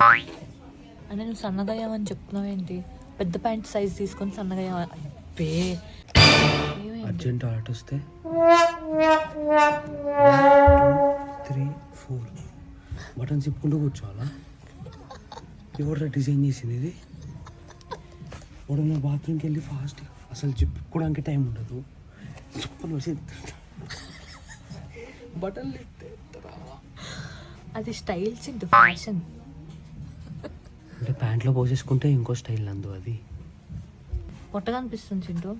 అంటే నువ్వు సన్నగా అయ్యావని చెప్తున్నావు ఏంటి? పెద్ద ప్యాంట్ సైజ్ తీసుకొని సన్నగా అయ్యావా? అర్జెంట్ ఆర్ట్ వస్తే 2, 3, 4 బటన్స్ ఇప్పుకుంటూ కూర్చోవాలా? ఎవరు డిజైన్ చేసింది ఇది? వాడు నా బాత్రూమ్కి వెళ్ళి ఫాస్ట్ అసలు చెప్పుకోవడానికి టైం ఉండదు. చెప్పని వచ్చి బటన్లు అది స్టైల్ చింటూ, ఫ్యాషన్. అంటే ప్యాంట్లో పోసేసుకుంటే ఇంకో స్టైల్ నందు. అది పొట్టగా అనిపిస్తుంది చింటూ.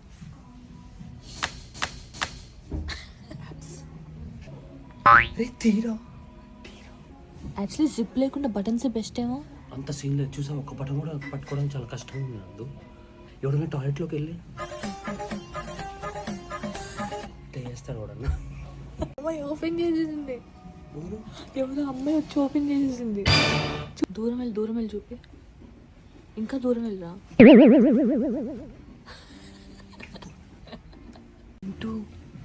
తీరా యాక్చువల్లీ జిప్ లేకుండా బటన్స్ బెస్ట్ ఏమో. అంత సీన్ లేదు చూసా. ఒక బటన్ కూడా పట్టుకోవడానికి చాలా కష్టంగా ఉంది నందు. ఎవడన్నా టాయిలెట్లోకి వెళ్ళి చేస్తాడు ఎవడన్నా. అమ్మాయి ఓపెన్ చేసేసింది. ఎవరో అమ్మాయి వచ్చి ఓపెన్ చేసేసింది. దూరం వెళ్ళి చూపి. ఇంకా దూరం వెళ్ళరా. చింటూ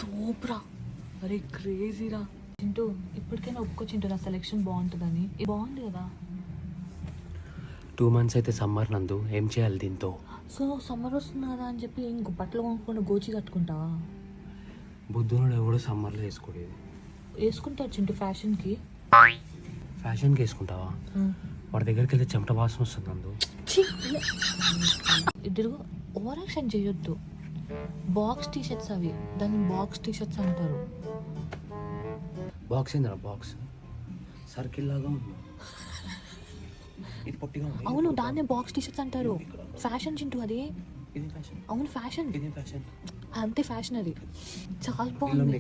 తోపురా. అరే క్రేజీరా చింటూ. ఇప్పటికైనా ఒప్పుకో చింటూ, నా సెలెక్షన్ బాగుంటుందని. బాగుంది కదా. 2 months అయితే సమ్మర్ నందు. ఏం చేయాలి దీంతో? సో సమ్మర్ వస్తుంది కదా అని చెప్పి ఇంకో బట్టలు కొనుక్కుండా గోచి కట్టుకుంటావా? బుద్ధునుడు ఎవడో సమ్మర్లో వేసుకోలేదు. వేసుకుంటావు చింటూ ఫ్యాషన్కి వేసుకుంటావా? వాడి దగ్గరికి వెళ్తే చెమట వాసన వస్తుంది నందు. ఇద్దరు ఓవర్ యాక్షన్ చేయొద్దు. బాక్స్ టీషర్ట్స్ అవి, దాన్ని బాక్స్ టీషర్ట్స్ అంటారు. బాక్స్ ఏందా? బాక్స్ సర్కిల్ లాగా ఉంది. ఇది పొట్టిగా ఉంది. అవును, దాన్నే బాక్స్ టీషర్ట్స్ అంటారు. ఫ్యాషన్ చింటూ అది. ఇది ఫ్యాషన్. అవును ఫ్యాషన్. ఇది ఫ్యాషన్. అంతే ఫ్యాషన్ అది. చాలా బాగుంది.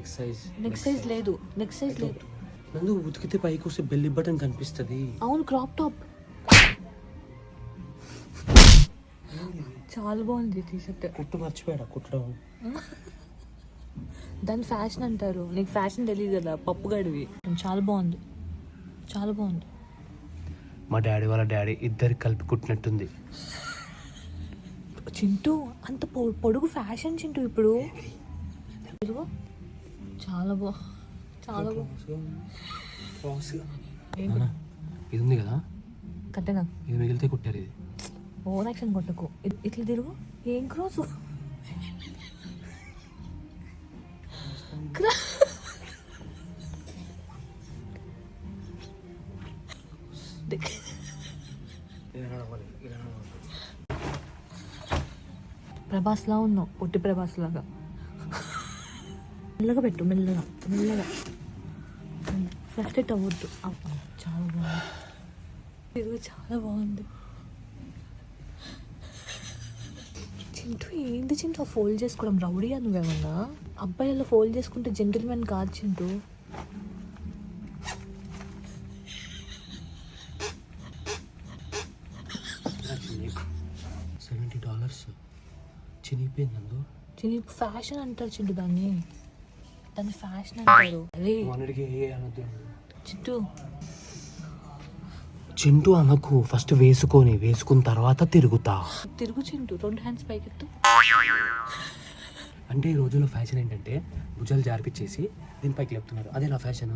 నెక్స్ట్ సైజ్ లేదు. నందు ఉతికితే పైకి వస్తే బెల్లి బటన్ కనిపిస్తుంది. అవును క్రాప్ టాప్. చాలా బాగుంది టీషర్ట్. కుట్టు మర్చిపోయాడా కుట్టడం? దాన్ని ఫ్యాషన్ అంటారు. నీకు ఫ్యాషన్ తెలియదు కదా, పప్పు గడివి. చాలా బాగుంది. మా డాడీ వాళ్ళ డాడీ ఇద్దరికి కలిపి కుట్టినట్టుంది. చింటూ అంత పొడుగు ఫ్యాషన్ చింటూ ఇప్పుడు. చాలా ఇది ఉంది కదా, కట్టగా ఇది మిగిలితే కుట్టారు. ఇది ఓవర్ యాక్షన్ కొట్టకు. ఇట్లా తిరుగు. ఏం క్రాస్? ప్రభాస్ లా ఉన్నావు, పొట్టి ప్రభాస్ లాగా. మెల్లగా పెట్టు, మెల్లగా ఫ్లక్టెట్ అవ్వద్దు. చాలా బాగుంది. తిరుగు చాలా బాగుంది. చింటూ ఏంటి చింటూ ఫోల్డ్ చేసుకోవడం? రౌడీగా నువ్వేమన్నా? అబ్బాయిలలో ఫోల్డ్ చేసుకుంటే జెంటిల్మెన్ కాదు చింటూ. $70 చినిగిపోయింది. ఫ్యాషన్ అంటారు చింటూ దాన్ని ఫ్యాషన్ అంటారు. చింటూ అనకు. ఫస్ట్ వేసుకున్న తర్వాత తిరుగు చింటూ. 2 హ్యాండ్స్ పైకెత్తు. అంటే ఈ రోజుల్లో ఫ్యాషన్ ఏంటంటే భుజాలు జారిపించేసి దీని పైకి లేపుతున్నారు. అదే నా ఫ్యాషన్.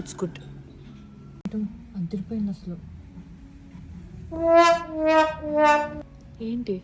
It's good. అదిరిపోయింది అసలు. ఏంటి